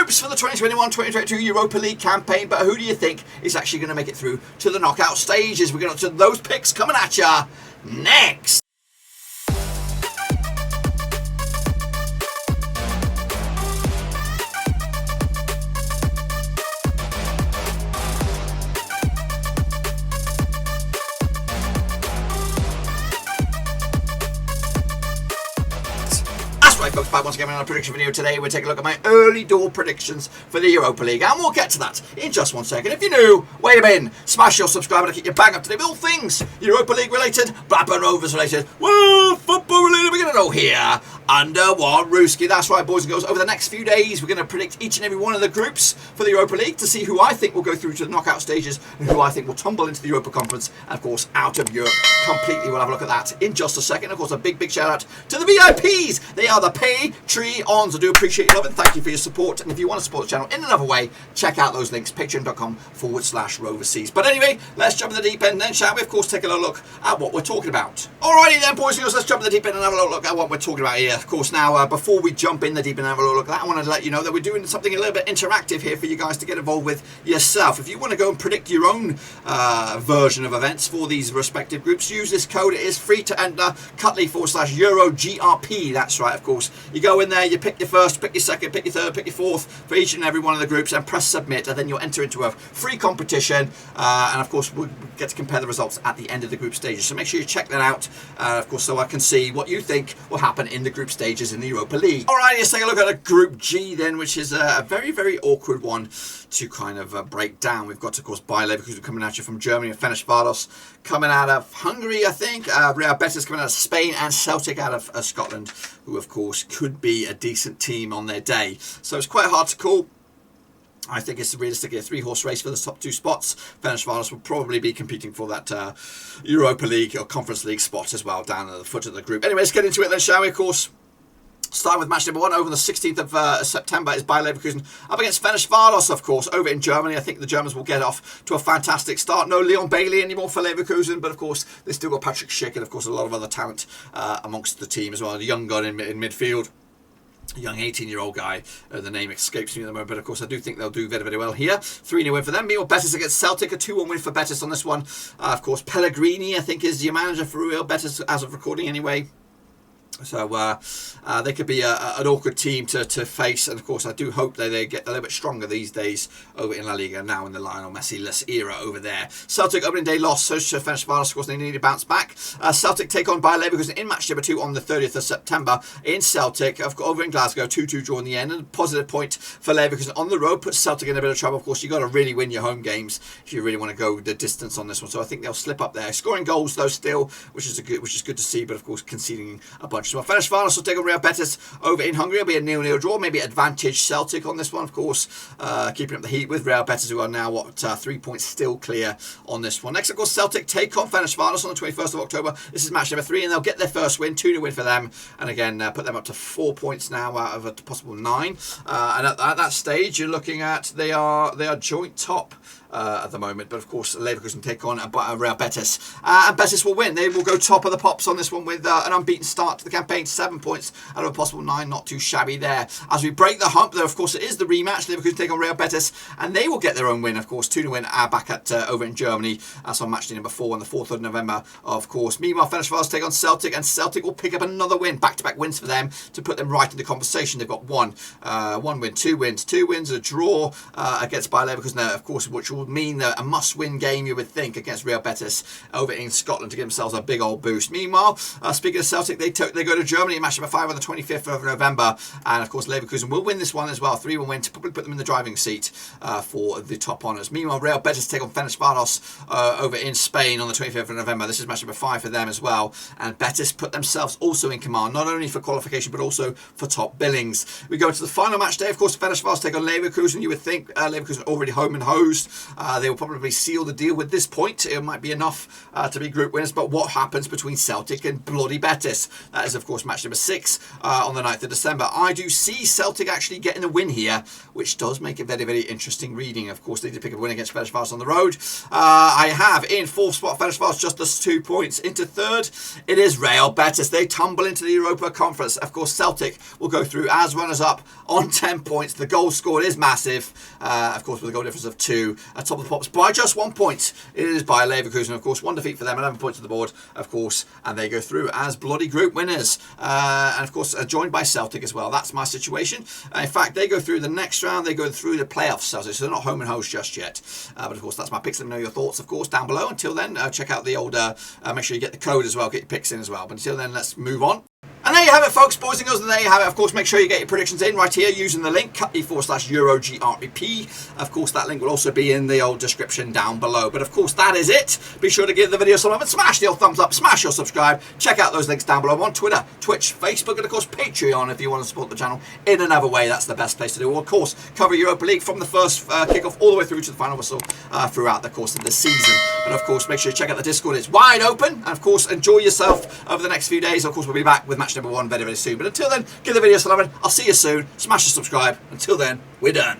Groups for the 2021-2022 Europa League campaign, but who do you think is actually going to make it through to the knockout stages? We're going to those picks coming at ya next. Right, folks, back once again on a prediction video. Today we're taking a look at my early door predictions for the Europa League, and we'll get to that in just 1 second. If you're new, wait a minute, smash your subscribe button to keep you bang up to date with all things Europa League related, Blackburn Rovers related, well, football related. We're going to know here under one Rooski. That's right, boys and girls. Over the next few days, we're going to predict each and every one of the groups for the Europa League to see who I think will go through to the knockout stages and who I think will tumble into the Europa Conference and, of course, out of Europe completely. We'll have a look at that in just a second. Of course, a big shout out to the VIPs. They are the Patreons. I do appreciate your love and thank you for your support. And if you want to support the channel in another way, check out those links, patreon.com/Roverseas. But anyway, let's jump in the deep end then, shall we? Of course, take a look at what we're talking about. Alrighty then, boys and girls, let's jump in the deep end and have a look at what we're talking about here. Of course, now, before we jump in the deep end and have a look at that, I want to let you know that we're doing something a little bit interactive here for you guys to get involved with yourself. If you want to go and predict your own version of events for these respective groups, use this code. It is free to enter, Cutley/EuroGRP. That's right, of course. You go in there, you pick your first, pick your second, pick your third, pick your fourth for each and every one of the groups and press submit, and then you'll enter into a free competition, and of course we'll get to compare the results at the end of the group stages. So make sure you check that out, of course, so I can see what you think will happen in the group stages in the Europa League. Alright, let's take a look at a Group G then, which is a very, very awkward one to kind of break down. We've got, of course, Bayer Leverkusen coming at you from Germany, and Ferencvárosi coming out of Hungary, I think. Real Betis coming out of Spain, and Celtic out of Scotland, who, of course, could be a decent team on their day. So it's quite hard to call. I think it's realistically a three-horse race for the top two spots. Ferencvárosi will probably be competing for that Europa League or Conference League spot as well, down at the foot of the group. Anyway, let's get into it then, shall we? Of course, starting with match number 1 over the 16th of September is Bayer Leverkusen up against Ferencvárosi, of course, over in Germany. I think the Germans will get off to a fantastic start. No Leon Bailey anymore for Leverkusen, but of course they've still got Patrick Schick and of course a lot of other talent amongst the team as well. The young gun in midfield. A young 18-year-old guy, the name escapes me at the moment, but of course I do think they'll do very, very well here. 3-0 win for them. Meanwhile, Betis against Celtic, a 2-1 win for Betis on this one. Of course, Pellegrini, I think, is your manager for Real Betis as of recording anyway. So they could be an awkward team to face, and of course I do hope that they get a little bit stronger these days over in La Liga, now in the Lionel Messi-less era over there. Celtic opening day loss, so to Ferencvárosi, of course they need to bounce back. Celtic take on Bayer Leverkusen in match number 2 on the 30th of September in Celtic, over in Glasgow. 2-2 draw in the end, and a positive point for Leverkusen on the road puts Celtic in a bit of trouble. Of course, you've got to really win your home games if you really want to go the distance on this one, so I think they'll slip up there. Scoring goals though still, which is good to see, but of course conceding a bunch. So Ferencvárosi will take on Real Betis over in Hungary. It'll be a 0-0 draw, maybe advantage Celtic on this one, of course, keeping up the heat with Real Betis, who are now 3 points still clear on this one. Next, of course, Celtic take on Ferencvárosi on the 21st of October. This is match number 3, and they'll get their first win, 2-0 win for them, and again put them up to 4 points now out of a possible 9. And at that stage, you're looking at they are joint top at the moment, but of course Leverkusen take on Real Betis, and Betis will win. They will go top of the pops on this one with an unbeaten start to the campaign, 7 points out of a possible 9, not too shabby there. As we break the hump there, of course, it is the rematch. Leverkusen take on Real Betis, and they will get their own win, of course, 2-0 win back at over in Germany. That's on match day number 4 on the 4th of November, of course. Meanwhile, Ferencvárosi take on Celtic, and Celtic will pick up another win, back-to-back wins for them to put them right in the conversation. They've got one win, 2 wins, a draw against Bayer Leverkusen, of course, which will mean that a must-win game, you would think, against Real Betis over in Scotland to give themselves a big old boost. Meanwhile, speaking of Celtic, they go to Germany in match number 5 on the 25th of November, and of course Leverkusen will win this one as well. 3-1 win to probably put them in the driving seat for the top honours. Meanwhile, Real Betis take on Ferencvárosi over in Spain on the 25th of November. This is match number 5 for them as well, and Betis put themselves also in command, not only for qualification but also for top billings. We go to the final match day, of course. Ferencvárosi take on Leverkusen. You would think Leverkusen already home and hosed They will probably seal the deal with this point. It might be enough to be group winners, but what happens between Celtic and bloody Betis? That is, of course, match number 6 on the 9th of December. I do see Celtic actually getting a win here, which does make it very, very interesting reading. Of course, they did pick up a win against Ferencvárosi on the road. I have in 4th spot Ferencvárosi, just those 2 points. Into 3rd, it is Real Betis. They tumble into the Europa Conference. Of course, Celtic will go through as runners-up on 10 points. The goal scored is massive, of course, with a goal difference of 2 at top of the pops by just 1 point. It is by Leverkusen, of course. 1 defeat for them, 11 points to the board, of course, and they go through as bloody group winners. And of course, joined by Celtic as well. That's my situation. In fact, they go through the next round. They go through the playoffs, so they're not home and host just yet. But of course, that's my picks. Let me know your thoughts, of course, down below. Until then, check out the old. Make sure you get the code as well. Get your picks in as well. But until then, let's move on. And there you have it, folks, boys and girls, and there you have it. Of course, make sure you get your predictions in right here using the link, cut.e/EuroGREP. Of course, that link will also be in the old description down below. But of course, that is it. Be sure to give the video some love and smash the old thumbs up, smash your subscribe. Check out those links down below on Twitter, Twitch, Facebook, and of course, Patreon if you want to support the channel in another way. That's the best place to do. We'll, of course, cover Europa League from the first kickoff all the way through to the final whistle throughout the course of the season. And of course, make sure you check out the Discord. It's wide open. And of course, enjoy yourself over the next few days. Of course, we'll be back with match number 1 very, very soon. But until then, give the video some love. I'll see you soon. Smash the subscribe. Until then, we're done.